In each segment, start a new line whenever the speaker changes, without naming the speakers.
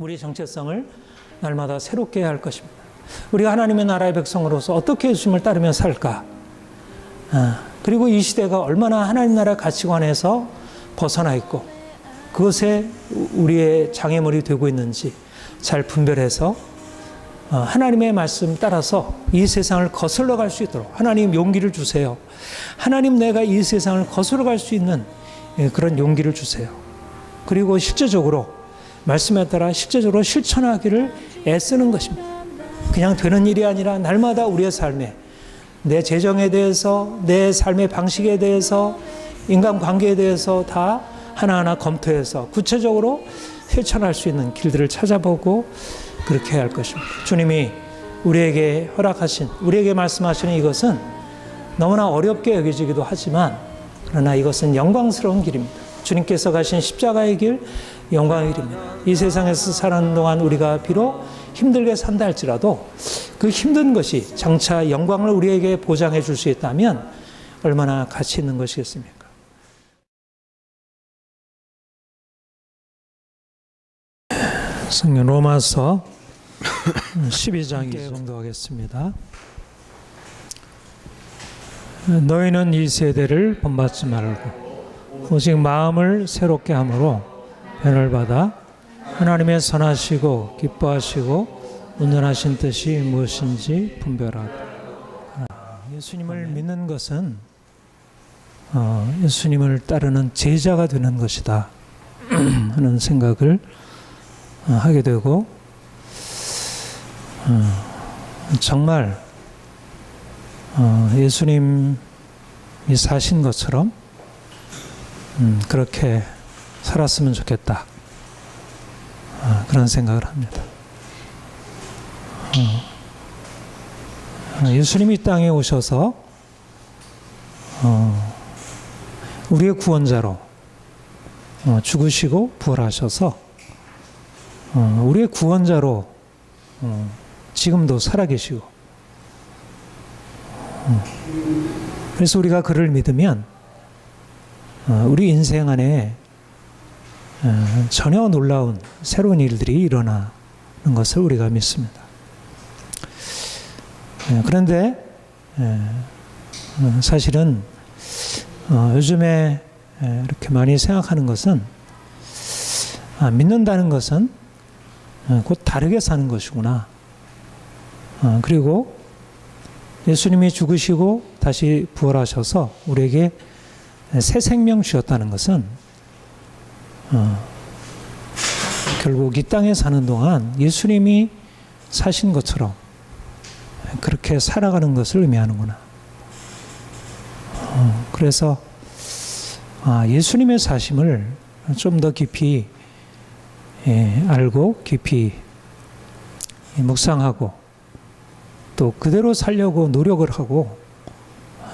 우리의 정체성을 날마다 새롭게 해야 할 것입니다. 우리가 하나님의 나라의 백성으로서 어떻게 예수님을 따르며 살까? 그리고 이 시대가 얼마나 하나님 나라 가치관에서 벗어나 있고 그것에 우리의 장애물이 되고 있는지 잘 분별해서 하나님의 말씀 따라서 이 세상을 거슬러 갈 수 있도록 하나님 용기를 주세요. 하나님, 내가 이 세상을 거슬러 갈 수 있는 그런 용기를 주세요. 그리고 실제적으로 말씀에 따라 실제적으로 실천하기를 애쓰는 것입니다. 그냥 되는 일이 아니라 날마다 우리의 삶에, 내 재정에 대해서, 내 삶의 방식에 대해서, 인간관계에 대해서 다 하나하나 검토해서 구체적으로 실천할 수 있는 길들을 찾아보고 그렇게 해야 할 것입니다. 주님이 우리에게 허락하신, 우리에게 말씀하시는 이것은 너무나 어렵게 여겨지기도 하지만 그러나 이것은 영광스러운 길입니다. 주님께서 가신 십자가의 길, 영광의 길입니다. 이 세상에서 사는 동안 우리가 비록 힘들게 산다 할지라도 그 힘든 것이 장차 영광을 우리에게 보장해 줄 수 있다면 얼마나 가치 있는 것이겠습니까? 성경 로마서 12장 봉독하겠습니다. 너희는 이 세대를 본받지 말고 오직 마음을 새롭게 함으로 변을 받아 하나님의 선하시고 기뻐하시고 온전하신 뜻이 무엇인지 분별하라. 예수님을 믿는 것은 예수님을 따르는 제자가 되는 것이다 하는 생각을 하게 되고 정말 예수님이 사신 것처럼 그렇게 살았으면 좋겠다 그런 생각을 합니다. 예수님이 이 땅에 오셔서 우리의 구원자로 죽으시고 부활하셔서 우리의 구원자로 지금도 살아계시고 그래서 우리가 그를 믿으면 우리 인생 안에 전혀 놀라운 새로운 일들이 일어나는 것을 우리가 믿습니다. 그런데 사실은 요즘에 이렇게 많이 생각하는 것은 믿는다는 것은 곧 다르게 사는 것이구나. 그리고 예수님이 죽으시고 다시 부활하셔서 우리에게 새 생명 주셨다는 것은 결국 이 땅에 사는 동안 예수님이 사신 것처럼 그렇게 살아가는 것을 의미하는구나. 그래서 예수님의 사심을 좀 더 깊이 알고 깊이 묵상하고 또 그대로 살려고 노력을 하고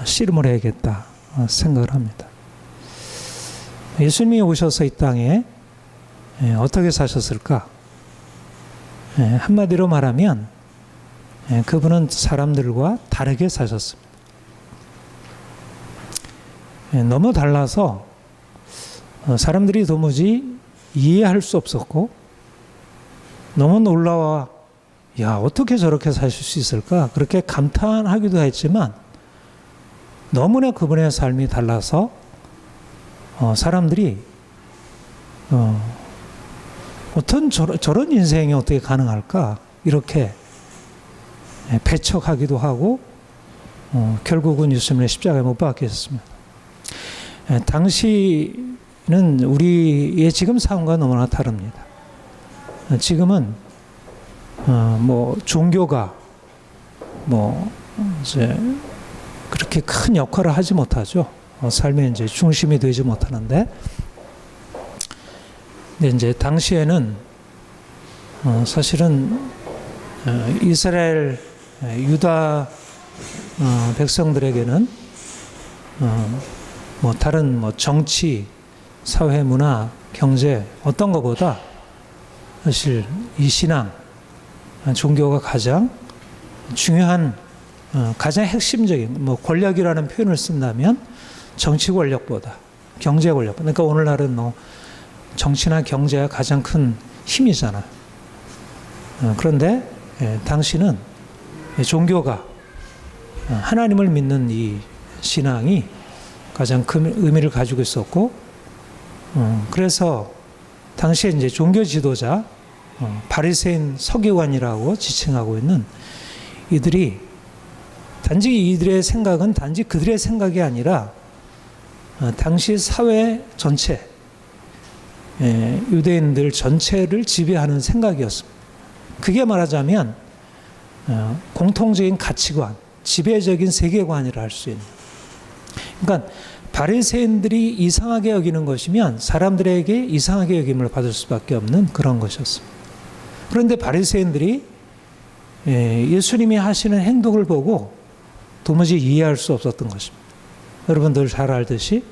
씨름을 해야겠다 생각을 합니다. 예수님이 오셔서 이 땅에 어떻게 사셨을까? 한마디로 말하면 그분은 사람들과 다르게 사셨습니다. 너무 달라서 사람들이 도무지 이해할 수 없었고 너무 놀라워 야 어떻게 저렇게 사실 수 있을까 그렇게 감탄하기도 했지만 너무나 그분의 삶이 달라서 사람들이 어떤 저런 인생이 어떻게 가능할까 이렇게 배척하기도 하고 결국은 예수님의 십자가에 못 박히셨습니다. 당시는 우리의 지금 상황과 너무나 다릅니다. 지금은 뭐 종교가 뭐 이제 그렇게 큰 역할을 하지 못하죠. 삶의 이제 중심이 되지 못하는데, 근데 이제 당시에는 사실은 이스라엘 유다 백성들에게는 뭐 다른 뭐 정치, 사회, 문화, 경제 어떤 것보다 사실 이 신앙, 종교가 가장 중요한 가장 핵심적인 뭐 권력이라는 표현을 쓴다면 정치 권력보다 경제 권력. 그러니까 오늘날은 뭐 정치나 경제가 가장 큰 힘이잖아. 그런데 당시는 종교가 하나님을 믿는 이 신앙이 가장 큰 의미를 가지고 있었고, 그래서 당시에 이제 종교 지도자 바리새인 서기관이라고 지칭하고 있는 이들이 단지 이들의 생각은 단지 그들의 생각이 아니라 당시 사회 전체, 유대인들 전체를 지배하는 생각이었습니다. 그게 말하자면 공통적인 가치관, 지배적인 세계관이라 할 수 있는. 그러니까 바리새인들이 이상하게 여기는 것이면 사람들에게 이상하게 여김을 받을 수밖에 없는 그런 것이었습니다. 그런데 바리새인들이 예수님이 하시는 행동을 보고 도무지 이해할 수 없었던 것입니다. 여러분들 잘 알듯이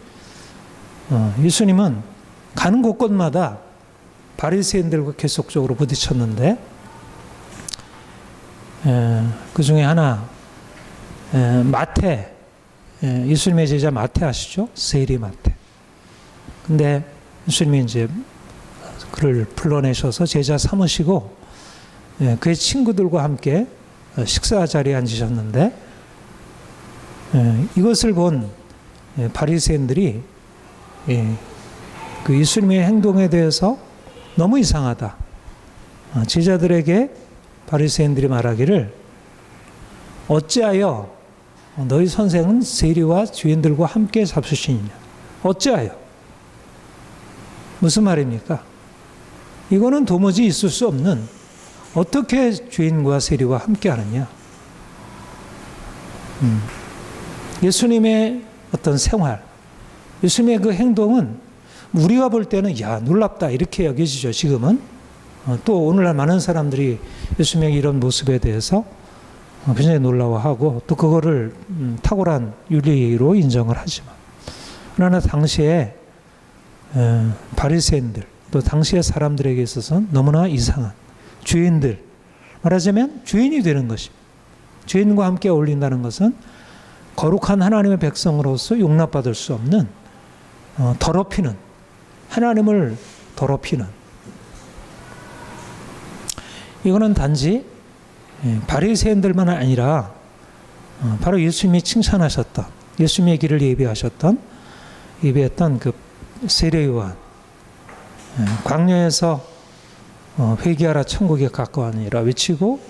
예수님은 가는 곳곳마다 바리새인들과 계속적으로 부딪혔는데, 그 중에 하나 마태, 예수님의 제자 마태 아시죠? 세리 마태. 근데 예수님이 이제 그를 불러내셔서 제자 삼으시고 그의 친구들과 함께 식사 자리에 앉으셨는데, 이것을 본 바리새인들이 그 예수님의 행동에 대해서 너무 이상하다. 제자들에게 바리새인들이 말하기를, 어찌하여 너희 선생은 세리와 죄인들과 함께 잡수시느냐. 어찌하여? 무슨 말입니까? 이거는 도무지 있을 수 없는, 어떻게 죄인과 세리와 함께 하느냐. 예수님의 어떤 생활, 예수님의 그 행동은 우리가 볼 때는 야 놀랍다 이렇게 여겨지죠. 지금은 또 오늘날 많은 사람들이 예수님의 이런 모습에 대해서 굉장히 놀라워하고 또 그거를 탁월한 윤리로 인정을 하지만, 그러나 당시에 바리새인들 또 당시의 사람들에게 있어서는 너무나 이상한 죄인들, 말하자면 죄인이 되는 것입니다. 죄인과 함께 어울린다는 것은 거룩한 하나님의 백성으로서 용납받을 수 없는, 더럽히는, 하나님을 더럽히는, 이거는 단지 바리새인들만 아니라 바로 예수님이 칭찬하셨던, 예수님의 길을 예비했던 그 세례요한, 광야에서 회개하라 천국에 가까우니라 외치고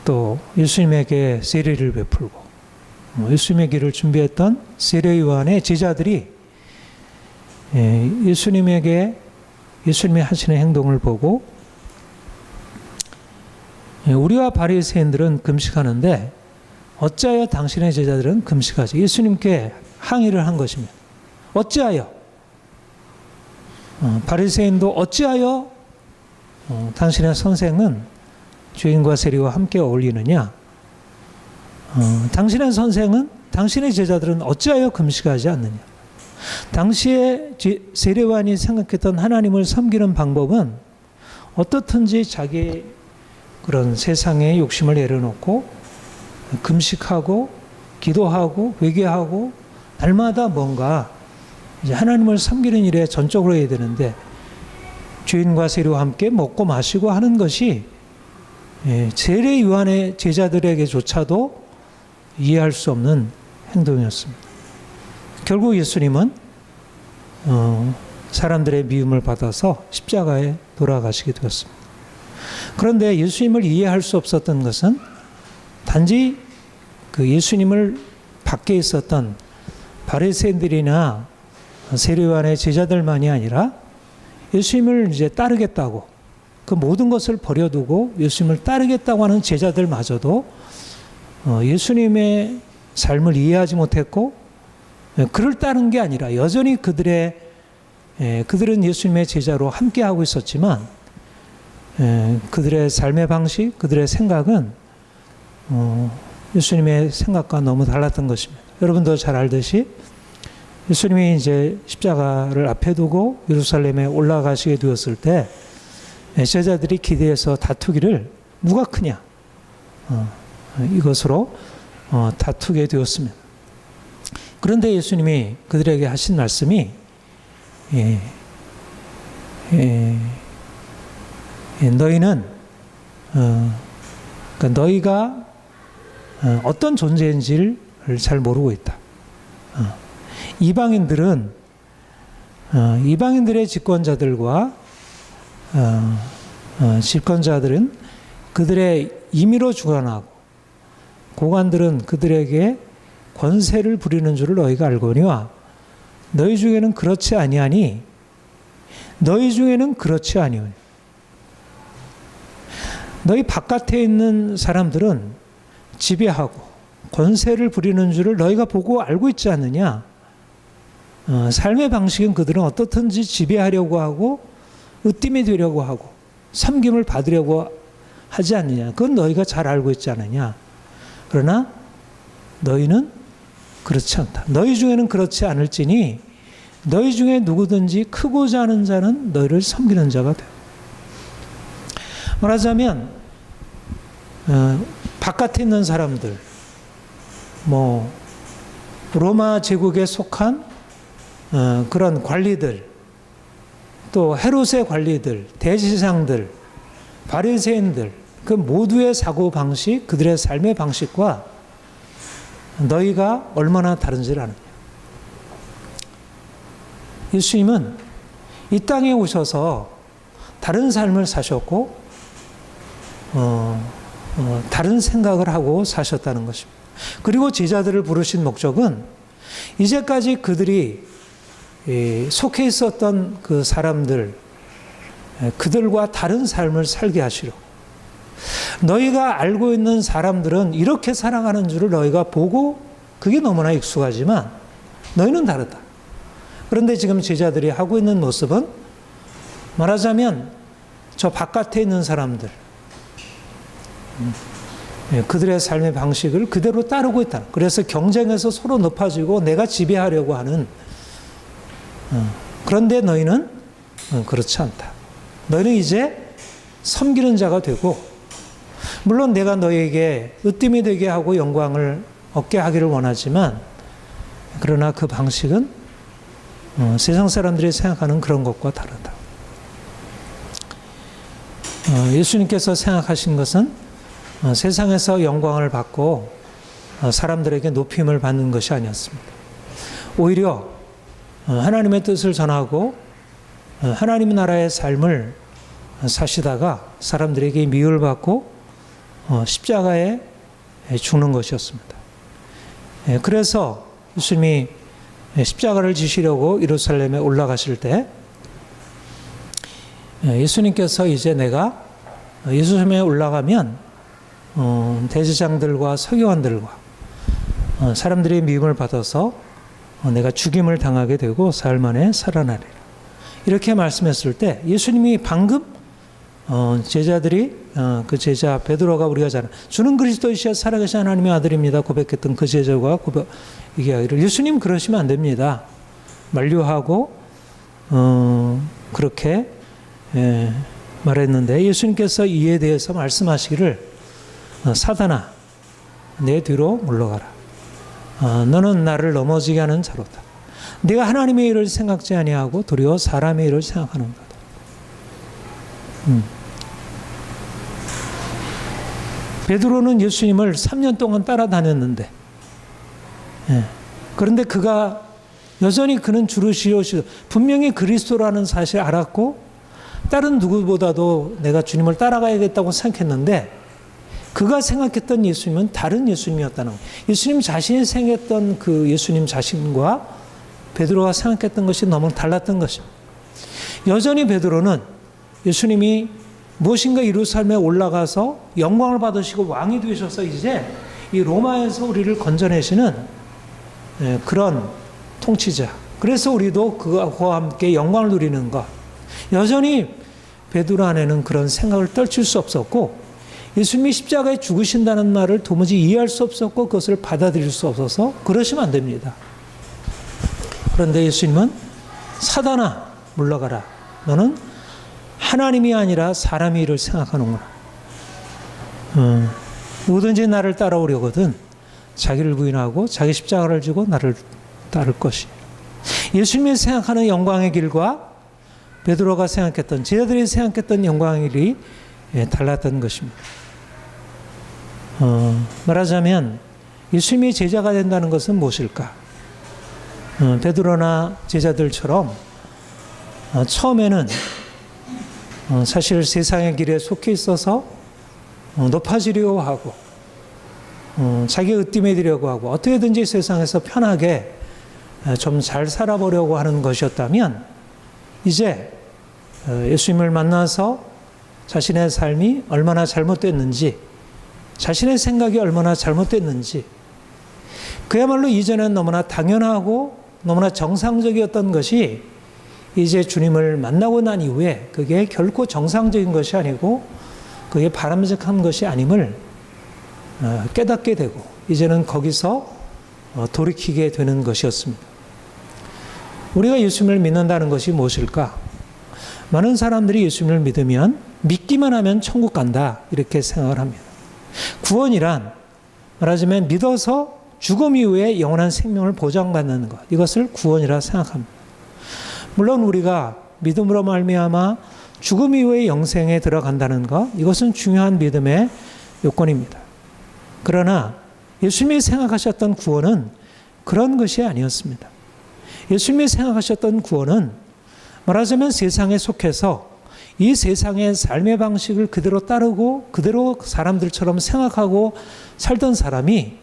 또 예수님에게 세례를 베풀고 예수님의 길을 준비했던 세례요한의 제자들이 예수님이 하시는 행동을 보고, 우리와 바리새인들은 금식하는데 어찌하여 당신의 제자들은 금식하지? 예수님께 항의를 한 것입니다. 어찌하여? 바리새인도 어찌하여 당신의 선생은 죄인과 세리와 함께 어울리느냐? 당신의 선생은, 당신의 제자들은 어찌하여 금식하지 않느냐? 당시에 세례요한이 생각했던 하나님을 섬기는 방법은 어떻든지 자기 그런 세상의 욕심을 내려놓고 금식하고 기도하고 회개하고 날마다 뭔가 이제 하나님을 섬기는 일에 전적으로 해야 되는데, 죄인과 세리와 함께 먹고 마시고 하는 것이 세례요한의 제자들에게조차도 이해할 수 없는 행동이었습니다. 결국 예수님은 사람들의 미움을 받아서 십자가에 돌아가시게 되었습니다. 그런데 예수님을 이해할 수 없었던 것은 단지 그 예수님을 밖에 있었던 바리새인들이나 세례요한의 제자들만이 아니라 예수님을 이제 따르겠다고, 그 모든 것을 버려두고 예수님을 따르겠다고 하는 제자들마저도 예수님의 삶을 이해하지 못했고, 그를 따른 게 아니라 여전히 그들은 예수님의 제자로 함께하고 있었지만 그들의 삶의 방식, 그들의 생각은 예수님의 생각과 너무 달랐던 것입니다. 여러분도 잘 알듯이 예수님이 이제 십자가를 앞에 두고 예루살렘에 올라가시게 되었을 때 제자들이 기대해서 다투기를 누가 크냐, 이것으로 다투게 되었습니다. 그런데 예수님이 그들에게 하신 말씀이 너희는 그러니까 너희가 어떤 존재인지를 잘 모르고 있다. 이방인들의 집권자들과 집권자들은 그들의 임의로 주관하고 고관들은 그들에게 권세를 부리는 줄을 너희가 알거니와 너희 중에는 그렇지 아니하니 너희 바깥에 있는 사람들은 지배하고 권세를 부리는 줄을 너희가 보고 알고 있지 않느냐. 삶의 방식은 그들은 어떻든지 지배하려고 하고 으뜸이 되려고 하고 섬김을 받으려고 하지 않느냐. 그건 너희가 잘 알고 있지 않느냐. 그러나 너희는 그렇지 않다. 너희 중에는 그렇지 않을지니 너희 중에 누구든지 크고자 하는 자는 너희를 섬기는 자가 돼. 말하자면 바깥에 있는 사람들, 로마 제국에 속한 그런 관리들, 또 헤롯의 관리들, 대제사장들, 바리새인들, 그 모두의 사고 방식, 그들의 삶의 방식과 너희가 얼마나 다른지를 아느냐. 예수님은 이 땅에 오셔서 다른 삶을 사셨고 다른 생각을 하고 사셨다는 것입니다. 그리고 제자들을 부르신 목적은 이제까지 그들이 속해 있었던 그 사람들, 그들과 다른 삶을 살게 하시려고. 너희가 알고 있는 사람들은 이렇게 살아가는 줄을 너희가 보고 그게 너무나 익숙하지만 너희는 다르다. 그런데 지금 제자들이 하고 있는 모습은 말하자면 저 바깥에 있는 사람들, 그들의 삶의 방식을 그대로 따르고 있다. 그래서 경쟁에서 서로 높아지고 내가 지배하려고 하는, 그런데 너희는 그렇지 않다. 너희는 이제 섬기는 자가 되고, 물론 내가 너희에게 으뜸이 되게 하고 영광을 얻게 하기를 원하지만, 그러나 그 방식은 세상 사람들이 생각하는 그런 것과 다르다. 예수님께서 생각하신 것은 세상에서 영광을 받고 사람들에게 높임을 받는 것이 아니었습니다. 오히려 하나님의 뜻을 전하고 하나님 나라의 삶을 사시다가 사람들에게 미움을 받고 십자가에 죽는 것이었습니다. 그래서 예수님이 십자가를 지시려고 예루살렘에 올라가실 때 예수님께서 이제 내가 예루살렘에 올라가면 대제사장들과 서기관들과 사람들의 미움을 받아서 내가 죽임을 당하게 되고 사흘 만에 살아나리라. 이렇게 말씀했을 때 예수님이 방금 제자들이 그 제자 베드로가 우리가 잘 주는 그리스도이시여 살아계신 하나님의 아들입니다 고백했던 그 제자가 얘기하기를 예수님 그러시면 안 됩니다. 만류하고 그렇게 말했는데 예수님께서 이에 대해서 말씀하시기를 사단아 내 뒤로 물러가라. 너는 나를 넘어지게 하는 자로다. 네가 하나님의 일을 생각지 아니하고 도리어 사람의 일을 생각하는 거다. 베드로는 예수님을 3년 동안 따라다녔는데 그런데 그가 여전히 그는 주를 시오시오 분명히 그리스도라는 사실을 알았고 다른 누구보다도 내가 주님을 따라가야겠다고 생각했는데 그가 생각했던 예수님은 다른 예수님이었다는 거예요. 예수님 자신이 생각했던 그 예수님 자신과 베드로가 생각했던 것이 너무 달랐던 것입니다. 여전히 베드로는 예수님이 무엇인가 예루살렘에 올라가서 영광을 받으시고 왕이 되셔서 이제 이 로마에서 우리를 건져내시는 그런 통치자. 그래서 우리도 그와 함께 영광을 누리는 것. 여전히 베드로 안에는 그런 생각을 떨칠 수 없었고 예수님이 십자가에 죽으신다는 말을 도무지 이해할 수 없었고 그것을 받아들일 수 없어서 그러시면 안 됩니다. 그런데 예수님은 사단아 물러가라. 너는 하나님이 아니라 사람의 일을 생각하는구나. 누구든지 나를 따라오려거든 자기를 부인하고 자기 십자가를 지고 나를 따를 것이다. 예수님이 생각하는 영광의 길과 베드로가 생각했던 제자들이 생각했던 영광의 길이 달랐던 것입니다. 말하자면 예수님이 제자가 된다는 것은 무엇일까? 베드로나 제자들처럼 처음에는 사실 세상의 길에 속해 있어서 높아지려고 하고 자기 으뜸에 되려고 하고 어떻게든지 세상에서 편하게 좀 잘 살아보려고 하는 것이었다면 이제 예수님을 만나서 자신의 삶이 얼마나 잘못됐는지, 자신의 생각이 얼마나 잘못됐는지, 그야말로 이전엔 너무나 당연하고 너무나 정상적이었던 것이 이제 주님을 만나고 난 이후에 그게 결코 정상적인 것이 아니고 그게 바람직한 것이 아님을 깨닫게 되고 이제는 거기서 돌이키게 되는 것이었습니다. 우리가 예수님을 믿는다는 것이 무엇일까? 많은 사람들이 예수님을 믿으면 믿기만 하면 천국 간다 이렇게 생각을 합니다. 구원이란 말하자면 믿어서 죽음 이후에 영원한 생명을 보장받는 것, 이것을 구원이라 생각합니다. 물론 우리가 믿음으로 말미암아 죽음 이후에 영생에 들어간다는 것, 이것은 중요한 믿음의 요건입니다. 그러나 예수님이 생각하셨던 구원은 그런 것이 아니었습니다. 예수님이 생각하셨던 구원은 말하자면 세상에 속해서 이 세상의 삶의 방식을 그대로 따르고 그대로 사람들처럼 생각하고 살던 사람이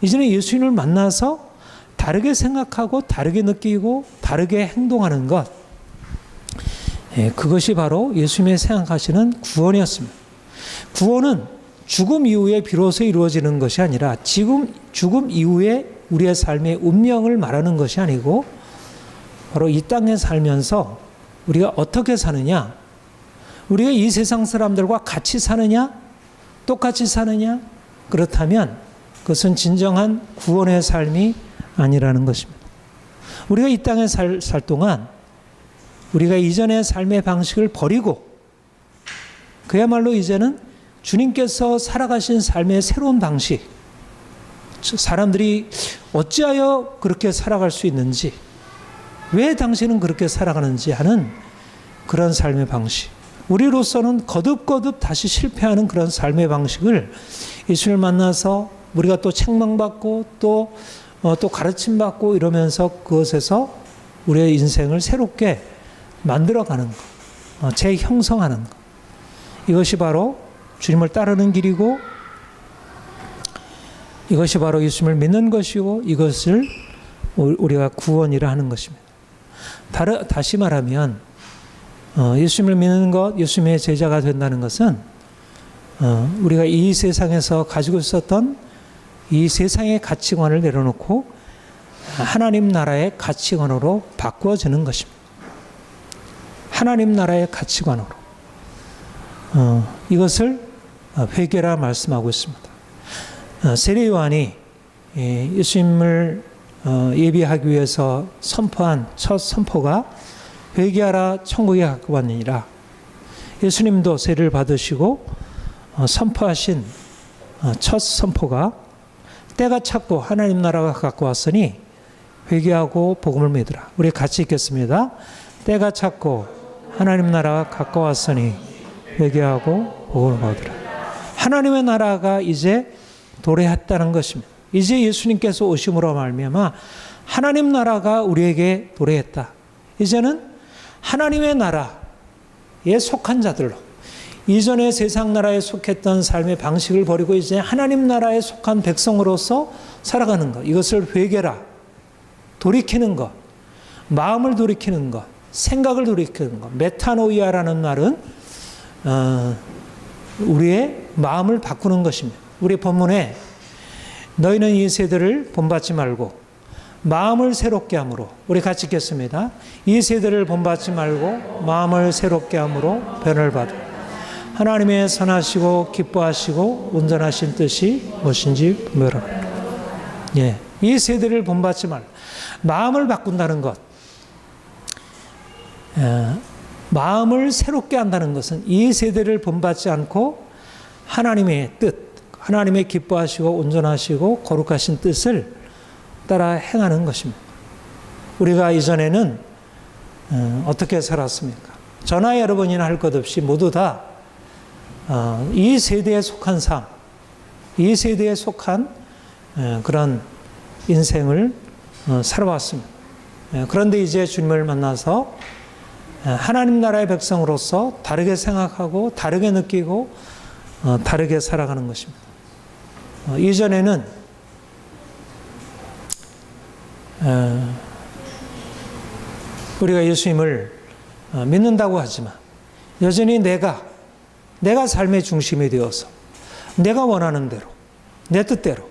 이제는 예수님을 만나서 다르게 생각하고 다르게 느끼고 다르게 행동하는 것, 그것이 바로 예수님이 생각하시는 구원이었습니다. 구원은 죽음 이후에 비로소 이루어지는 것이 아니라 죽음 이후에 우리의 삶의 운명을 말하는 것이 아니고 바로 이 땅에 살면서 우리가 어떻게 사느냐, 우리가 이 세상 사람들과 같이 사느냐, 똑같이 사느냐, 그렇다면 그것은 진정한 구원의 삶이 아니라는 것입니다. 우리가 이 땅에 살 동안 우리가 이전의 삶의 방식을 버리고 그야말로 이제는 주님께서 살아가신 삶의 새로운 방식, 사람들이 어찌하여 그렇게 살아갈 수 있는지, 왜 당신은 그렇게 살아가는지 하는 그런 삶의 방식, 우리로서는 거듭거듭 다시 실패하는 그런 삶의 방식을 예수를 만나서 우리가 또 책망받고 또 가르침받고 이러면서 그것에서 우리의 인생을 새롭게 만들어가는 것, 재형성하는 것, 이것이 바로 주님을 따르는 길이고 이것이 바로 예수님을 믿는 것이고 이것을 우리가 구원이라 하는 것입니다. 다시 말하면 예수님을 믿는 것, 예수님의 제자가 된다는 것은 우리가 이 세상에서 가지고 있었던 이 세상의 가치관을 내려놓고 하나님 나라의 가치관으로 바꾸어지는 것입니다. 하나님 나라의 가치관으로. 이것을 회개라 말씀하고 있습니다. 세례 요한이 예수님을 예비하기 위해서 선포한 첫 선포가 회개하라 천국에 가까웠느니라. 예수님도 세례를 받으시고 선포하신 첫 선포가 때가 찼고 하나님 나라가 가까웠으니 회개하고 복음을 믿으라. 우리 같이 읽겠습니다. 때가 찼고 하나님 나라가 가까웠으니 회개하고 복음을 믿으라. 하나님의 나라가 이제 도래했다는 것입니다. 이제 예수님께서 오심으로 말미암아 하나님 나라가 우리에게 도래했다. 이제는 하나님의 나라에 속한 자들로, 이전에 세상 나라에 속했던 삶의 방식을 버리고 이제 하나님 나라에 속한 백성으로서 살아가는 것, 이것을 회개라, 돌이키는 것, 마음을 돌이키는 것, 생각을 돌이키는 것. 메타노이아라는 말은 우리의 마음을 바꾸는 것입니다. 우리 본문에 너희는 이 세대를 본받지 말고 마음을 새롭게 함으로, 우리 같이 읽겠습니다. 이 세대를 본받지 말고 마음을 새롭게 함으로 변을 받으라. 하나님의 선하시고 기뻐하시고 온전하신 뜻이 무엇인지 분별하라. 이 세대를 본받지 말, 마음을 바꾼다는 것, 마음을 새롭게 한다는 것은 이 세대를 본받지 않고 하나님의 뜻, 하나님의 기뻐하시고 온전하시고 거룩하신 뜻을 따라 행하는 것입니다. 우리가 이전에는 어떻게 살았습니까? 저나 여러분이나 할 것 없이 모두 다 이 세대에 속한 삶, 이 세대에 속한 그런 인생을 살아왔습니다. 그런데 이제 주님을 만나서 하나님 나라의 백성으로서 다르게 생각하고 다르게 느끼고 다르게 살아가는 것입니다. 이전에는 우리가 예수님을 믿는다고 하지만 여전히 내가 삶의 중심이 되어서 내가 원하는 대로, 내 뜻대로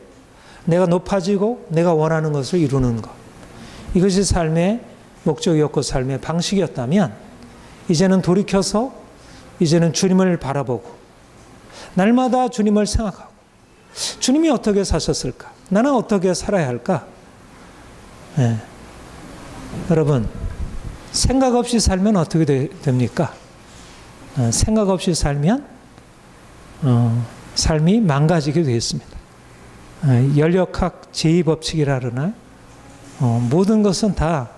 내가 높아지고 내가 원하는 것을 이루는 것, 이것이 삶의 목적이었고 삶의 방식이었다면 이제는 돌이켜서 이제는 주님을 바라보고 날마다 주님을 생각하고 주님이 어떻게 사셨을까? 나는 어떻게 살아야 할까? 여러분, 생각 없이 살면 어떻게 됩니까? 생각 없이 살면 삶이 망가지게 되어 있습니다. 연력학 제2법칙이라 그러나 모든 것은 다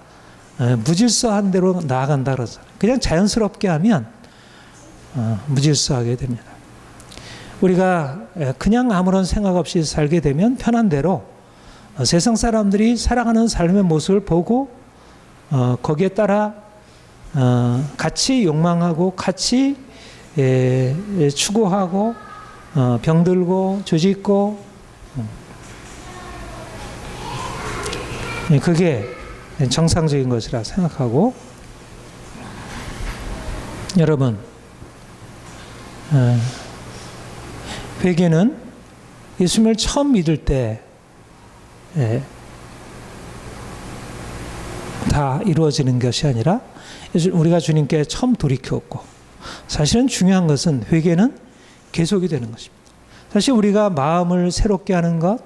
무질서한 대로 나아간다 그러잖아요. 그냥 자연스럽게 하면 무질서하게 됩니다. 우리가 그냥 아무런 생각 없이 살게 되면 편한 대로 세상 사람들이 살아가는 삶의 모습을 보고 거기에 따라 같이 욕망하고 같이 추구하고 병들고 죄짓고 그게 정상적인 것이라 생각하고 여러분 회개는 예수님을 처음 믿을 때 다 이루어지는 것이 아니라 우리가 주님께 처음 돌이켰고 사실은 중요한 것은 회개는 계속이 되는 것입니다. 사실 우리가 마음을 새롭게 하는 것,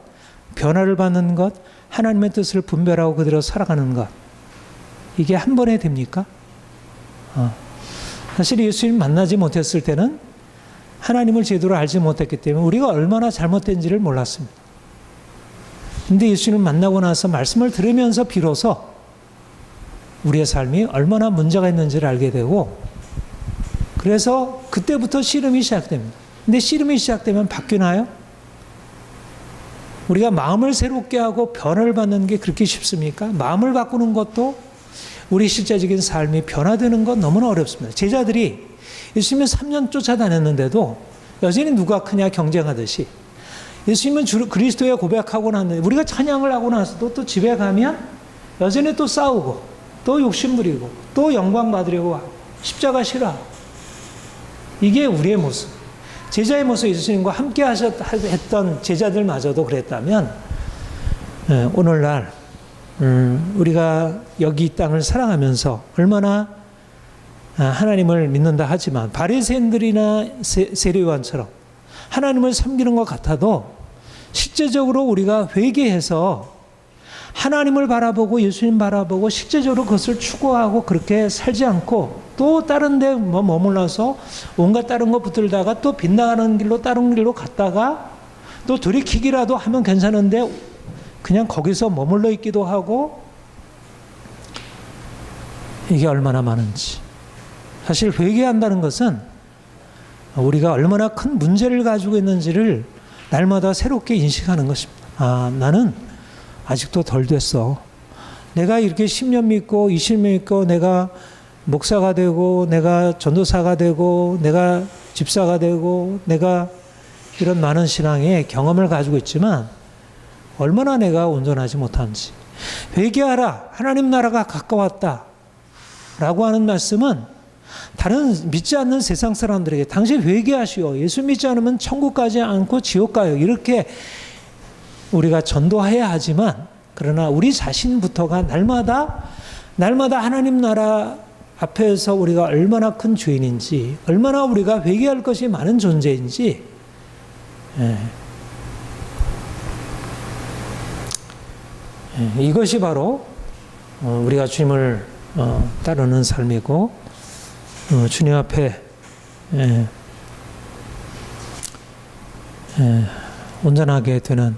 변화를 받는 것, 하나님의 뜻을 분별하고 그대로 살아가는 것, 이게 한 번에 됩니까? 사실 예수님 만나지 못했을 때는 하나님을 제대로 알지 못했기 때문에 우리가 얼마나 잘못된지를 몰랐습니다. 근데 예수님을 만나고 나서 말씀을 들으면서 비로소 우리의 삶이 얼마나 문제가 있는지를 알게 되고 그래서 그때부터 씨름이 시작됩니다. 근데 씨름이 시작되면 바뀌나요? 우리가 마음을 새롭게 하고 변화를 받는 게 그렇게 쉽습니까? 마음을 바꾸는 것도 우리 실제적인 삶이 변화되는 건 너무나 어렵습니다. 제자들이 예수님을 3년 쫓아다녔는데도 여전히 누가 크냐 경쟁하듯이 예수님은 그리스도의 고백하고 났는데 우리가 찬양을 하고 나서도 또 집에 가면 여전히 또 싸우고 또 욕심 부리고 또 영광 받으려고 하고 십자가 싫어하고 이게 우리의 모습. 제자의 모습 예수님과 함께 했던 제자들마저도 그랬다면 오늘날 우리가 여기 이 땅을 살아가면서 얼마나 하나님을 믿는다 하지만 바리새인들이나 세례요한처럼 하나님을 섬기는 것 같아도 실제적으로 우리가 회개해서 하나님을 바라보고 예수님 바라보고 실제적으로 그것을 추구하고 그렇게 살지 않고 또 다른 데 머물러서 온갖 다른 거 붙들다가 또 빗나가는 길로 다른 길로 갔다가 또 돌이키기라도 하면 괜찮은데 그냥 거기서 머물러 있기도 하고 이게 얼마나 많은지. 사실 회개한다는 것은 우리가 얼마나 큰 문제를 가지고 있는지를 날마다 새롭게 인식하는 것입니다. 나는 아직도 덜 됐어. 내가 이렇게 10년 믿고 20년 믿고 내가 목사가 되고 내가 전도사가 되고 내가 집사가 되고 내가 이런 많은 신앙의 경험을 가지고 있지만 얼마나 내가 온전하지 못한지. 회개하라. 하나님 나라가 가까웠다. 라고 하는 말씀은 다른 믿지 않는 세상 사람들에게 당신 회개하시오. 예수 믿지 않으면 천국 가지 않고 지옥 가요. 이렇게 우리가 전도해야 하지만 그러나 우리 자신부터가 날마다 하나님 나라 앞에서 우리가 얼마나 큰 죄인인지 얼마나 우리가 회개할 것이 많은 존재인지 이것이 바로 우리가 주님을 따르는 삶이고 주님 앞에 온전하게 되는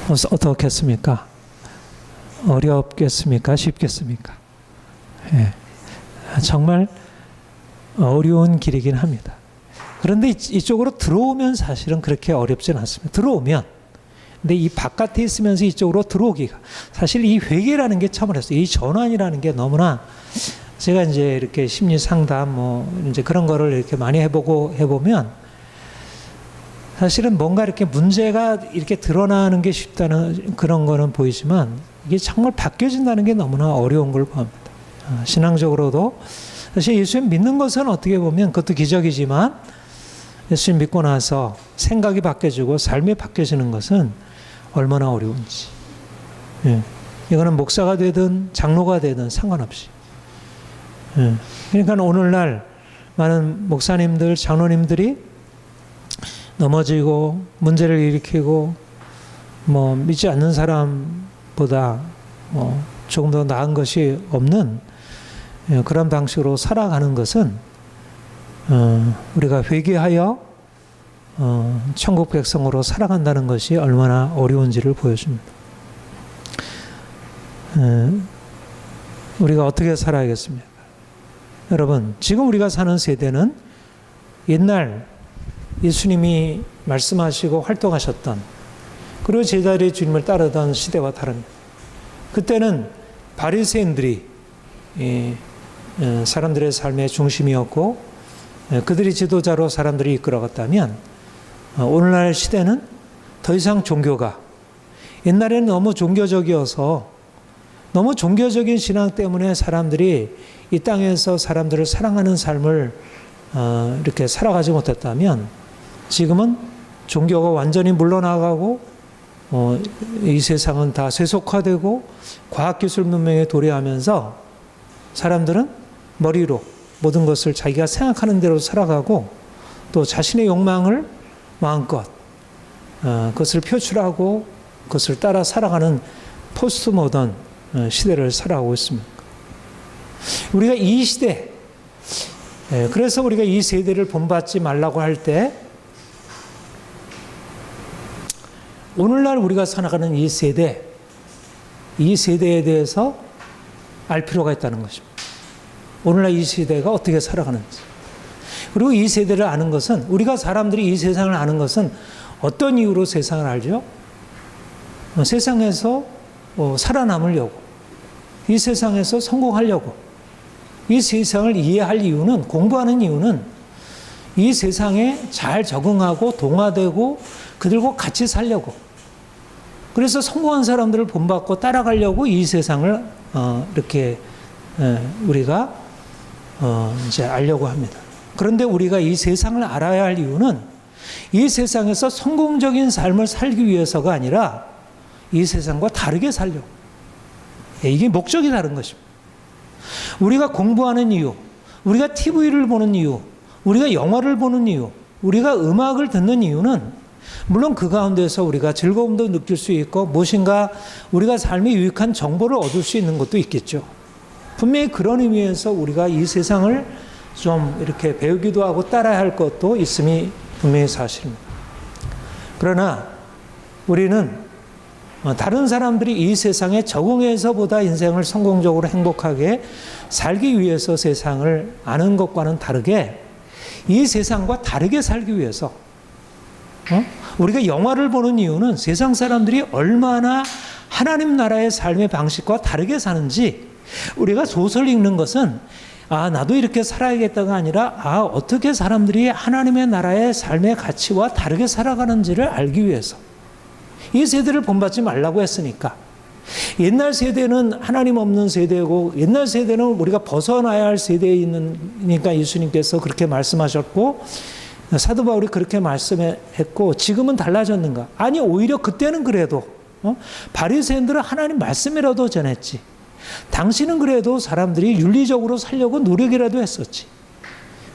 어떻겠습니까? 어렵겠습니까? 쉽겠습니까? 정말 어려운 길이긴 합니다. 그런데 이쪽으로 들어오면 사실은 그렇게 어렵진 않습니다. 들어오면. 근데 이 바깥에 있으면서 이쪽으로 들어오기가 사실 이 회개라는 게 참 어렵어요. 이 전환이라는 게 너무나 제가 이제 이렇게 심리 상담 이제 그런 거를 이렇게 많이 해보면 사실은 뭔가 이렇게 문제가 이렇게 드러나는 게 쉽다는 그런 거는 보이지만 이게 정말 바뀌어진다는 게 너무나 어려운 걸 봅니다. 신앙적으로도 사실 예수님 믿는 것은 어떻게 보면 그것도 기적이지만 예수님 믿고 나서 생각이 바뀌어지고 삶이 바뀌어지는 것은 얼마나 어려운지. 이거는 목사가 되든 장로가 되든 상관없이. 그러니까 오늘날 많은 목사님들, 장로님들이 넘어지고 문제를 일으키고 믿지 않는 사람보다 조금 더 나은 것이 없는 그런 방식으로 살아가는 것은 우리가 회개하여 천국 백성으로 살아간다는 것이 얼마나 어려운지를 보여줍니다. 우리가 어떻게 살아야겠습니까? 여러분, 지금 우리가 사는 세대는 옛날 예수님이 말씀하시고 활동하셨던 그리고 제자리의 주님을 따르던 시대와 다릅니다. 그때는 바리새인들이 사람들의 삶의 중심이었고 그들이 지도자로 사람들이 이끌어갔다면 오늘날 시대는 더 이상 종교가 옛날에는 너무 종교적이어서 너무 종교적인 신앙 때문에 사람들이 이 땅에서 사람들을 사랑하는 삶을 이렇게 살아가지 못했다면 지금은 종교가 완전히 물러나가고 이 세상은 다 세속화되고 과학기술 문명에 도래하면서 사람들은 머리로 모든 것을 자기가 생각하는 대로 살아가고 또 자신의 욕망을 마음껏 그것을 표출하고 그것을 따라 살아가는 포스트 모던 시대를 살아가고 있습니다. 우리가 이 시대, 그래서 우리가 이 세대를 본받지 말라고 할 때 오늘날 우리가 살아가는 이 세대에 대해서 알 필요가 있다는 것입니다. 오늘날 이 세대가 어떻게 살아가는지. 그리고 이 세대를 아는 것은 우리가 사람들이 이 세상을 아는 것은 어떤 이유로 세상을 알죠? 세상에서 살아남으려고, 이 세상에서 성공하려고, 이 세상을 이해할 이유는, 공부하는 이유는 이 세상에 잘 적응하고 동화되고 그들과 같이 살려고, 그래서 성공한 사람들을 본받고 따라가려고 이 세상을 이렇게 우리가 이제 알려고 합니다. 그런데 우리가 이 세상을 알아야 할 이유는 이 세상에서 성공적인 삶을 살기 위해서가 아니라 이 세상과 다르게 살려고. 이게 목적이 다른 것입니다. 우리가 공부하는 이유, 우리가 TV를 보는 이유, 우리가 영화를 보는 이유, 우리가 음악을 듣는 이유는 물론 그 가운데서 우리가 즐거움도 느낄 수 있고 무엇인가 우리가 삶에 유익한 정보를 얻을 수 있는 것도 있겠죠. 분명히 그런 의미에서 우리가 이 세상을 좀 이렇게 배우기도 하고 따라야 할 것도 있음이 분명히 사실입니다. 그러나 우리는 다른 사람들이 이 세상에 적응해서보다 인생을 성공적으로 행복하게 살기 위해서 세상을 아는 것과는 다르게 이 세상과 다르게 살기 위해서 우리가 영화를 보는 이유는 세상 사람들이 얼마나 하나님 나라의 삶의 방식과 다르게 사는지, 우리가 소설 읽는 것은 나도 이렇게 살아야겠다가 아니라 어떻게 사람들이 하나님의 나라의 삶의 가치와 다르게 살아가는지를 알기 위해서. 이 세대를 본받지 말라고 했으니까. 옛날 세대는 하나님 없는 세대고 옛날 세대는 우리가 벗어나야 할 세대에 있으니까 예수님께서 그렇게 말씀하셨고 사도 바울이 그렇게 말씀했고 지금은 달라졌는가? 아니, 오히려 그때는 그래도 바리새인들은 하나님 말씀이라도 전했지. 당신은 그래도 사람들이 윤리적으로 살려고 노력이라도 했었지.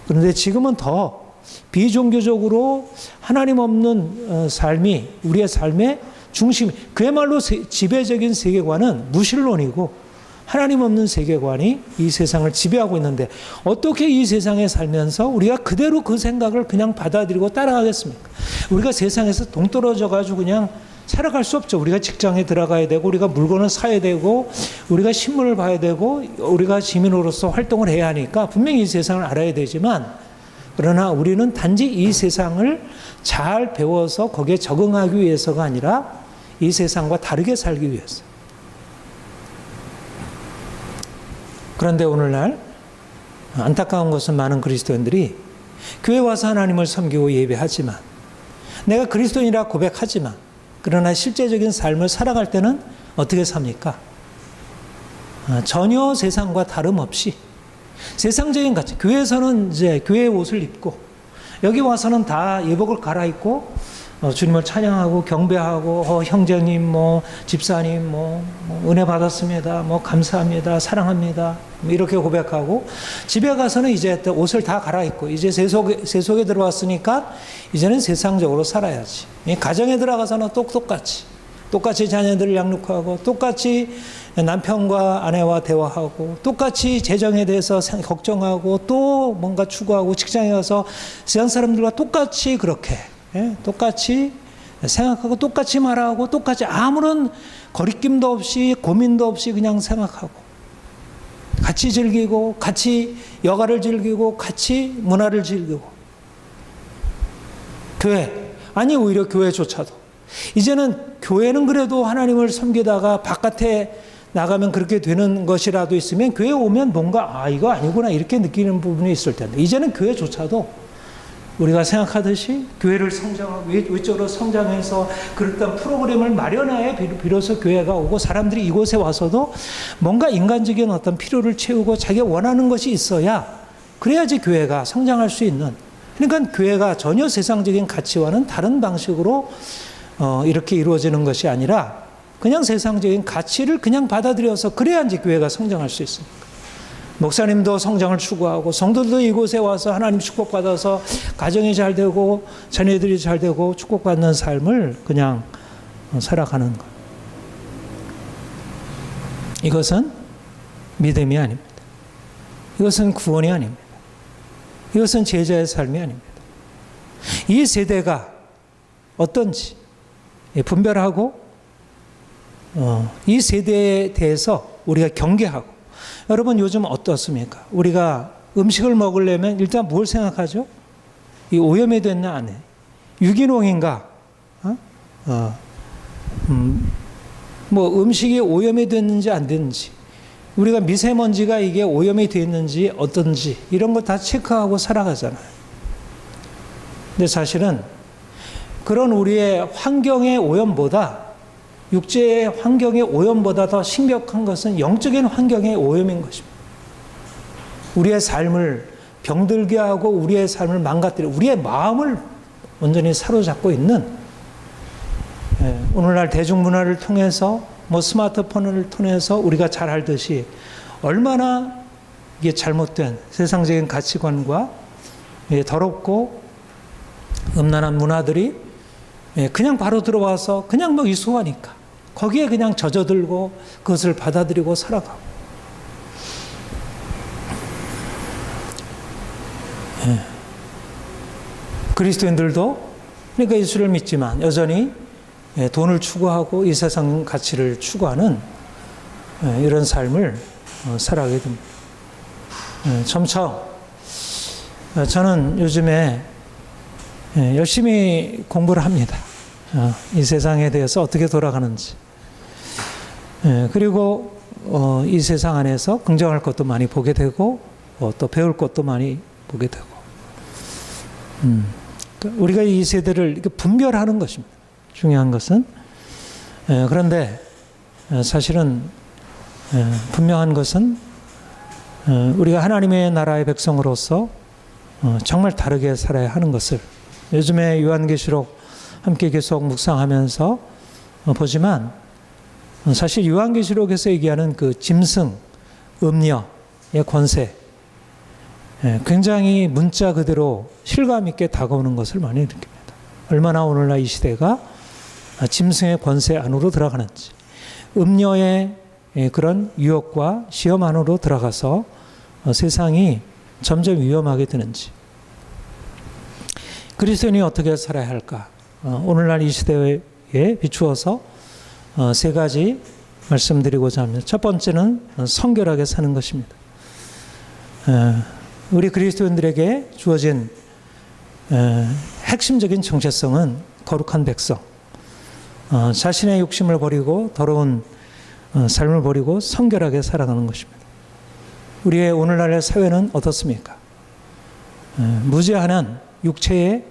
그런데 지금은 더 비종교적으로 하나님 없는 삶이 우리의 삶의 중심, 그야말로 지배적인 세계관은 무신론이고 하나님 없는 세계관이 이 세상을 지배하고 있는데 어떻게 이 세상에 살면서 우리가 그대로 그 생각을 그냥 받아들이고 따라가겠습니까? 우리가 세상에서 동떨어져 가지고 그냥 살아갈 수 없죠. 우리가 직장에 들어가야 되고, 우리가 물건을 사야 되고, 우리가 신문을 봐야 되고, 우리가 시민으로서 활동을 해야 하니까 분명히 이 세상을 알아야 되지만, 그러나 우리는 단지 이 세상을 잘 배워서 거기에 적응하기 위해서가 아니라 이 세상과 다르게 살기 위해서. 그런데 오늘날 안타까운 것은 많은 그리스도인들이 교회 와서 하나님을 섬기고 예배하지만, 내가 그리스도인이라 고백하지만, 그러나 실제적인 삶을 살아갈 때는 어떻게 삽니까? 전혀 세상과 다름없이 세상적인 가치, 교회에서는 이제 교회의 옷을 입고, 여기 와서는 다 예복을 갈아입고 주님을 찬양하고 경배하고, 형제님, 집사님, 은혜 받았습니다, 감사합니다, 사랑합니다, 이렇게 고백하고, 집에 가서는 이제 옷을 다 갈아입고, 이제 세속에 들어왔으니까 이제는 세상적으로 살아야지. 가정에 들어가서는 똑같이 자녀들을 양육하고, 똑같이 남편과 아내와 대화하고, 똑같이 재정에 대해서 걱정하고, 또 뭔가 추구하고, 직장에 가서 세상 사람들과 똑같이 그렇게 똑같이 생각하고, 똑같이 말하고, 똑같이 아무런 거리낌도 없이 고민도 없이 그냥 생각하고, 같이 즐기고, 같이 여가를 즐기고, 같이 문화를 즐기고. 교회, 아니 오히려 교회조차도 이제는, 교회는 그래도 하나님을 섬기다가 바깥에 나가면 그렇게 되는 것이라도 있으면, 교회 오면 뭔가 이거 아니구나 이렇게 느끼는 부분이 있을 텐데, 이제는 교회조차도 우리가 생각하듯이 교회를 성장하고 외적으로 성장해서 그런 프로그램을 마련하여 비로소 교회가 오고, 사람들이 이곳에 와서도 뭔가 인간적인 어떤 필요를 채우고 자기가 원하는 것이 있어야, 그래야지 교회가 성장할 수 있는. 그러니까 교회가 전혀 세상적인 가치와는 다른 방식으로 이렇게 이루어지는 것이 아니라, 그냥 세상적인 가치를 그냥 받아들여서 그래야지 교회가 성장할 수 있습니다. 목사님도 성장을 추구하고, 성도들도 이곳에 와서 하나님 축복받아서 가정이 잘 되고 자녀들이 잘 되고 축복받는 삶을 그냥 살아가는 것. 이것은 믿음이 아닙니다. 이것은 구원이 아닙니다. 이것은 제자의 삶이 아닙니다. 이 세대가 어떤지 분별하고, 이 세대에 대해서 우리가 경계하고. 여러분, 요즘 어떻습니까? 우리가 음식을 먹으려면 일단 뭘 생각하죠? 이 오염이 됐나 안 해? 유기농인가? 음식이 오염이 됐는지 안 됐는지, 우리가 미세먼지가 이게 오염이 됐는지 어떤지, 이런 거 다 체크하고 살아가잖아요. 근데 사실은 그런 우리의 환경의 오염보다, 육체의 환경의 오염보다 더 심각한 것은 영적인 환경의 오염인 것입니다. 우리의 삶을 병들게 하고, 우리의 삶을 망가뜨리고, 우리의 마음을 온전히 사로잡고 있는, 오늘날 대중문화를 통해서, 스마트폰을 통해서 우리가 잘 알듯이 얼마나 이게 잘못된 세상적인 가치관과 더럽고 음란한 문화들이 그냥 바로 들어와서 그냥 이수하니까 거기에 그냥 젖어들고 그것을 받아들이고 살아가고. 그리스도인들도 그러니까 예수를 믿지만 여전히 돈을 추구하고 이 세상 가치를 추구하는 이런 삶을 살아가게 됩니다. 점차 저는 요즘에 열심히 공부를 합니다. 이 세상에 대해서 어떻게 돌아가는지. 그리고 이 세상 안에서 긍정할 것도 많이 보게 되고, 또 배울 것도 많이 보게 되고. 우리가 이 세대를 이렇게 분별하는 것입니다. 중요한 것은. 그런데 사실은 분명한 것은, 우리가 하나님의 나라의 백성으로서 정말 다르게 살아야 하는 것을 요즘에 요한계시록 함께 계속 묵상하면서 보지만, 사실 요한계시록에서 얘기하는 그 짐승, 음녀의 권세, 굉장히 문자 그대로 실감 있게 다가오는 것을 많이 느낍니다. 얼마나 오늘날 이 시대가 짐승의 권세 안으로 들어가는지, 음녀의 그런 유혹과 시험 안으로 들어가서 세상이 점점 위험하게 되는지. 그리스도인이 어떻게 살아야 할까? 오늘날 이 시대에 비추어서 세 가지 말씀드리고자 합니다. 첫 번째는 성결하게 사는 것입니다. 우리 그리스도인들에게 주어진 핵심적인 정체성은 거룩한 백성, 자신의 욕심을 버리고 더러운 삶을 버리고 성결하게 살아가는 것입니다. 우리의 오늘날의 사회는 어떻습니까? 무제한한 육체의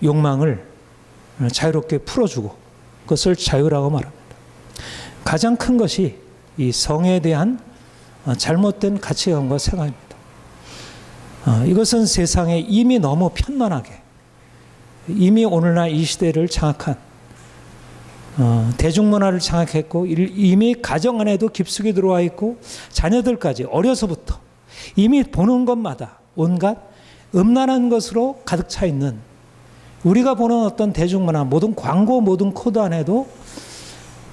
욕망을 자유롭게 풀어주고 그것을 자유라고 말합니다. 가장 큰 것이 이 성에 대한 잘못된 가치관과 생각입니다. 이것은 세상에 이미 너무 편만하게 이미 오늘날 이 시대를 장악한 대중문화를 장악했고 이미 가정 안에도 깊숙이 들어와 있고 자녀들까지 어려서부터 이미 보는 것마다 온갖 음란한 것으로 가득 차 있는 우리가 보는 어떤 대중문화 모든 광고 모든 코드 안에도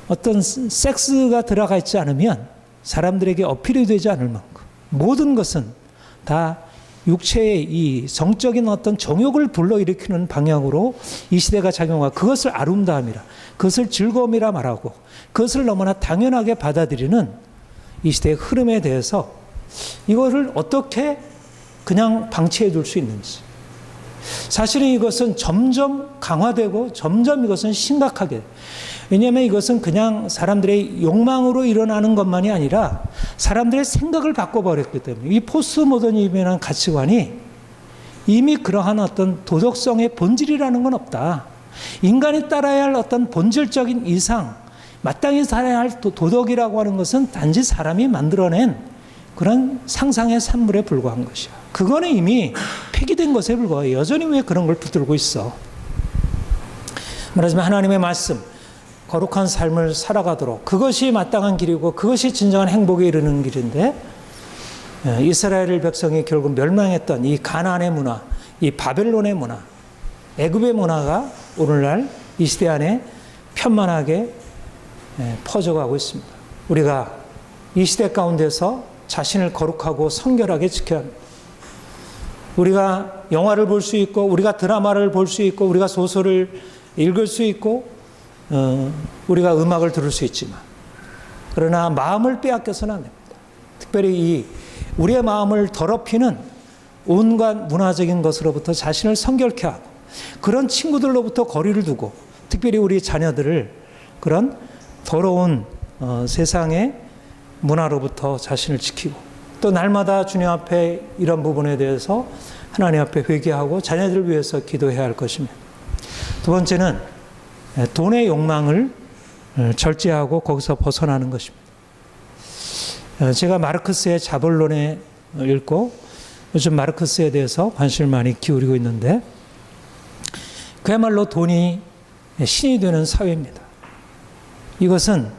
어떤 섹스가 들어가 있지 않으면 사람들에게 어필이 되지 않을 만큼 모든 것은 다 육체의 이 성적인 어떤 정욕을 불러일으키는 방향으로 이 시대가 작용하고 그것을 아름다움이라 그것을 즐거움이라 말하고 그것을 너무나 당연하게 받아들이는 이 시대의 흐름에 대해서 이거를 어떻게 그냥 방치해 둘 수 있는지 사실은 이것은 점점 강화되고 점점 이것은 심각하게 왜냐하면 이것은 그냥 사람들의 욕망으로 일어나는 것만이 아니라 사람들의 생각을 바꿔버렸기 때문에 이 포스트 모더니즘이라는 가치관이 이미 그러한 어떤 도덕성의 본질이라는 건 없다. 인간이 따라야 할 어떤 본질적인 이상, 마땅히 살아야 할 도덕이라고 하는 것은 단지 사람이 만들어낸 그런 상상의 산물에 불과한 것이야. 그거는 이미 폐기된 것에 불과해. 여전히 왜 그런 걸 붙들고 있어? 말하자면 하나님의 말씀, 거룩한 삶을 살아가도록 그것이 마땅한 길이고 그것이 진정한 행복에 이르는 길인데 이스라엘 백성이 결국 멸망했던 이 가나안의 문화, 이 바벨론의 문화, 애굽의 문화가 오늘날 이 시대 안에 편만하게 퍼져가고 있습니다. 우리가 이 시대 가운데서 자신을 거룩하고 성결하게 지켜야 합니다. 우리가 영화를 볼 수 있고 우리가 드라마를 볼 수 있고 우리가 소설을 읽을 수 있고 우리가 음악을 들을 수 있지만 그러나 마음을 빼앗겨서는 안 됩니다. 특별히 이 우리의 마음을 더럽히는 온갖 문화적인 것으로부터 자신을 성결케 하고 그런 친구들로부터 거리를 두고 특별히 우리 자녀들을 그런 더러운 세상의 문화로부터 자신을 지키고 또 날마다 주님 앞에 이런 부분에 대해서 하나님 앞에 회개하고 자녀들을 위해서 기도해야 할 것입니다. 두 번째는 돈의 욕망을 절제하고 거기서 벗어나는 것입니다. 제가 마르크스의 자본론에 읽고 요즘 마르크스에 대해서 관심을 많이 기울이고 있는데 그야말로 돈이 신이 되는 사회입니다. 이것은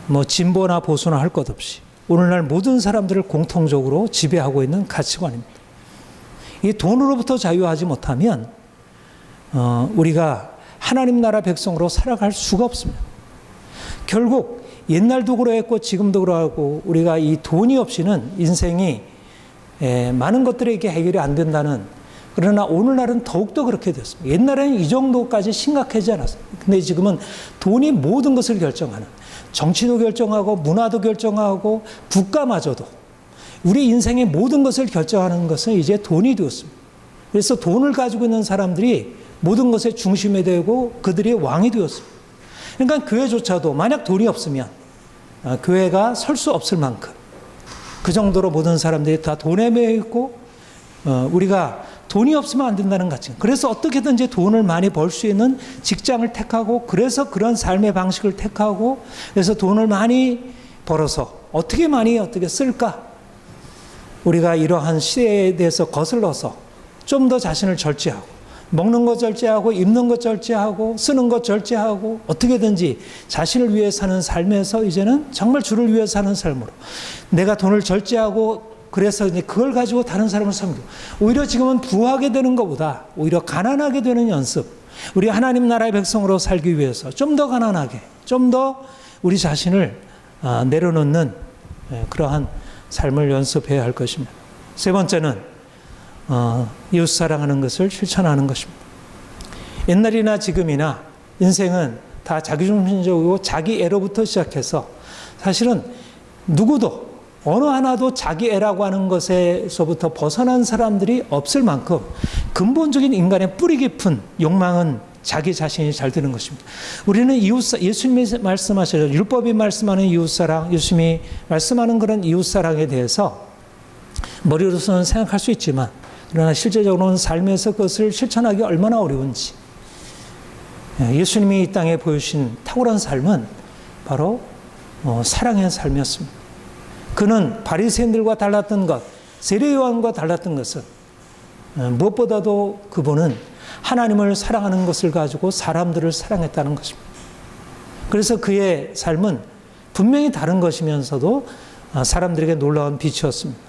뭐 진보나 보수나 할 것 없이 오늘날 모든 사람들을 공통적으로 지배하고 있는 가치관입니다. 이 돈으로부터 자유하지 못하면 우리가 하나님 나라 백성으로 살아갈 수가 없습니다. 결국 옛날도 그러했고 지금도 그러하고 우리가 이 돈이 없이는 인생이 많은 것들에게 해결이 안 된다는 그러나 오늘날은 더욱더 그렇게 됐습니다. 옛날에는 이 정도까지 심각하지 않았어요. 근데 지금은 돈이 모든 것을 결정하는 정치도 결정하고 문화도 결정하고 국가마저도 우리 인생의 모든 것을 결정하는 것은 이제 돈이 되었습니다. 그래서 돈을 가지고 있는 사람들이 모든 것의 중심이 되고 그들이 왕이 되었습니다. 그러니까 교회조차도 만약 돈이 없으면 교회가 설 수 없을 만큼 그 정도로 모든 사람들이 다 돈에 매여 있고 우리가 돈이 없으면 안 된다는 가치관. 그래서 어떻게든지 돈을 많이 벌 수 있는 직장을 택하고 그래서 그런 삶의 방식을 택하고 그래서 돈을 많이 벌어서 어떻게 쓸까? 우리가 이러한 시대에 대해서 거슬러서 좀 더 자신을 절제하고 먹는 것 절제하고 입는 것 절제하고 쓰는 것 절제하고 어떻게든지 자신을 위해 사는 삶에서 이제는 정말 주를 위해 사는 삶으로 내가 돈을 절제하고 그래서 이제 그걸 가지고 다른 사람을 섬기고 오히려 지금은 부하게 되는 것보다 오히려 가난하게 되는 연습 우리 하나님 나라의 백성으로 살기 위해서 좀 더 가난하게 좀 더 우리 자신을 내려놓는 그러한 삶을 연습해야 할 것입니다. 세 번째는 이웃 사랑하는 것을 실천하는 것입니다. 옛날이나 지금이나 인생은 다 자기중심적이고 자기애로부터 시작해서 사실은 누구도 어느 하나도 자기애라고 하는 것에서부터 벗어난 사람들이 없을 만큼 근본적인 인간의 뿌리 깊은 욕망은 자기 자신이 잘 되는 것입니다. 우리는 예수님이 말씀하셔서 율법이 말씀하는 이웃사랑, 예수님이 말씀하는 그런 이웃사랑에 대해서 머리로서는 생각할 수 있지만 그러나 실제적으로는 삶에서 그것을 실천하기 얼마나 어려운지, 예수님이 이 땅에 보여주신 탁월한 삶은 바로 사랑의 삶이었습니다. 그는 바리새인들과 달랐던 것, 세례요한과 달랐던 것은 무엇보다도 그분은 하나님을 사랑하는 것을 가지고 사람들을 사랑했다는 것입니다. 그래서 그의 삶은 분명히 다른 것이면서도 사람들에게 놀라운 빛이었습니다.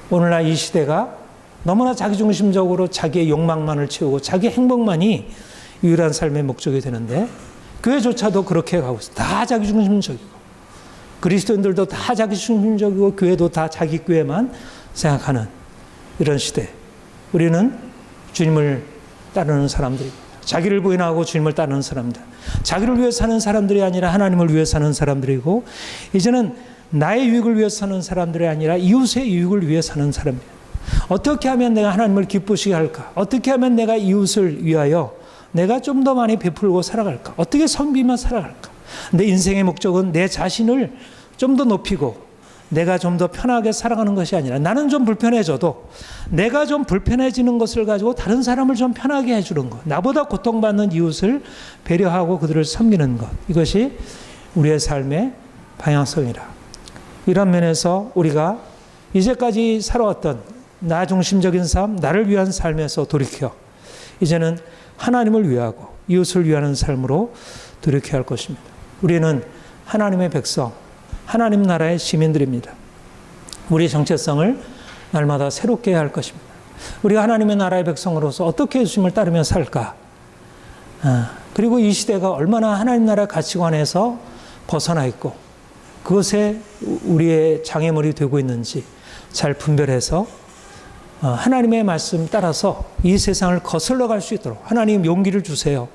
오늘날 이 시대가 너무나 자기중심적으로 자기의 욕망만을 채우고 자기 행복만이 유일한 삶의 목적이 되는데 교회조차도 그렇게 가고 있어요. 다 자기중심적이고 그리스도인들도 다 자기중심적이고 교회도 다 자기 교회만 생각하는 이런 시대. 우리는 주님을 따르는 사람들입니다. 자기를 부인하고 주님을 따르는 사람들. 자기를 위해 사는 사람들이 아니라 하나님을 위해 사는 사람들이고 이제는 나의 유익을 위해 사는 사람들이 아니라 이웃의 유익을 위해 사는 사람입니다. 어떻게 하면 내가 하나님을 기쁘시게 할까? 어떻게 하면 내가 이웃을 위하여 내가 좀 더 많이 베풀고 살아갈까? 어떻게 섬기며 살아갈까? 내 인생의 목적은 내 자신을 좀 더 높이고 내가 좀 더 편하게 살아가는 것이 아니라 나는 좀 불편해져도 내가 좀 불편해지는 것을 가지고 다른 사람을 좀 편하게 해주는 것, 나보다 고통받는 이웃을 배려하고 그들을 섬기는 것, 이것이 우리의 삶의 방향성이라. 이런 면에서 우리가 이제까지 살아왔던 나 중심적인 삶, 나를 위한 삶에서 돌이켜 이제는 하나님을 위하고 이웃을 위하는 삶으로 돌이켜야 할 것입니다. 우리는 하나님의 백성, 하나님 나라의 시민들입니다. 우리의 정체성을 날마다 새롭게 해야 할 것입니다. 우리가 하나님의 나라의 백성으로서 어떻게 예수님을 따르며 살까? 그리고 이 시대가 얼마나 하나님 나라의 가치관에서 벗어나 있고 그것에 우리의 장애물이 되고 있는지 잘 분별해서 하나님의 말씀 따라서 이 세상을 거슬러 갈 수 있도록 하나님 용기를 주세요.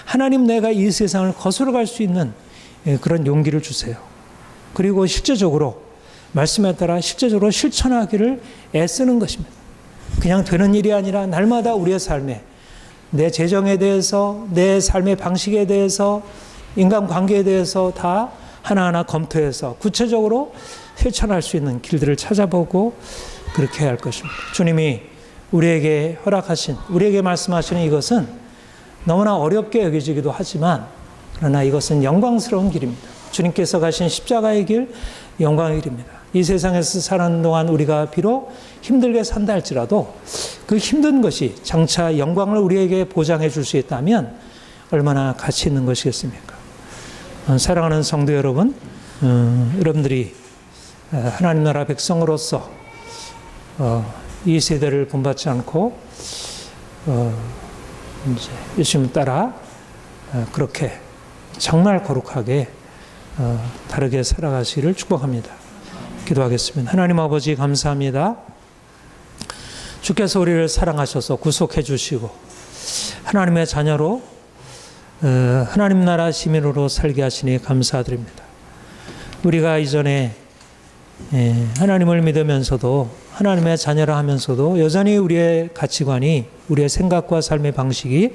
하나님 내가 이 세상을 거슬러 갈 수 있는 그런 용기를 주세요. 그리고 실제적으로 말씀에 따라 실제적으로 실천하기를 애쓰는 것입니다. 그냥 되는 일이 아니라 날마다 우리의 삶에 내 재정에 대해서 내 삶의 방식에 대해서 인간관계에 대해서 다 하나하나 검토해서 구체적으로 실천할 수 있는 길들을 찾아보고 그렇게 해야 할 것입니다. 주님이 우리에게 허락하신, 우리에게 말씀하시는 이것은 너무나 어렵게 여겨지기도 하지만 그러나 이것은 영광스러운 길입니다. 주님께서 가신 십자가의 길, 영광의 길입니다. 이 세상에서 사는 동안 우리가 비록 힘들게 산다 할지라도 그 힘든 것이 장차 영광을 우리에게 보장해 줄 수 있다면 얼마나 가치 있는 것이겠습니까? 사랑하는 성도 여러분, 여러분들이 하나님 나라 백성으로서 이 세대를 본받지 않고 이제 예수님 따라 그렇게 정말 거룩하게 다르게 살아가시기를 축복합니다. 기도하겠습니다. 하나님 아버지 감사합니다. 주께서 우리를 사랑하셔서 구속해 주시고 하나님의 자녀로 하나님 나라 시민으로 살게 하시니 감사드립니다. 우리가 이전에 하나님을 믿으면서도 하나님의 자녀라 하면서도 여전히 우리의 가치관이 우리의 생각과 삶의 방식이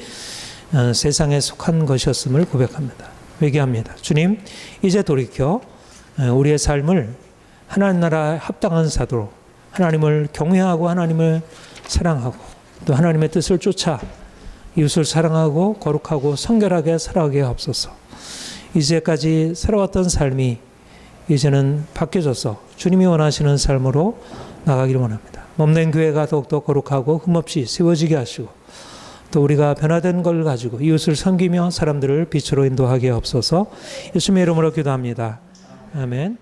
세상에 속한 것이었음을 고백합니다. 회개합니다. 주님, 이제 돌이켜 우리의 삶을 하나님 나라에 합당한 사도로 하나님을 경외하고 하나님을 사랑하고 또 하나님의 뜻을 쫓아 이웃을 사랑하고 거룩하고 성결하게 살아가게 하옵소서. 이제까지 살아왔던 삶이 이제는 바뀌어져서 주님이 원하시는 삶으로 나가기를 원합니다. 몸된 교회가 더욱더 거룩하고 흠없이 세워지게 하시고 또 우리가 변화된 걸 가지고 이웃을 섬기며 사람들을 빛으로 인도하게 하옵소서. 예수님의 이름으로 기도합니다. 아멘.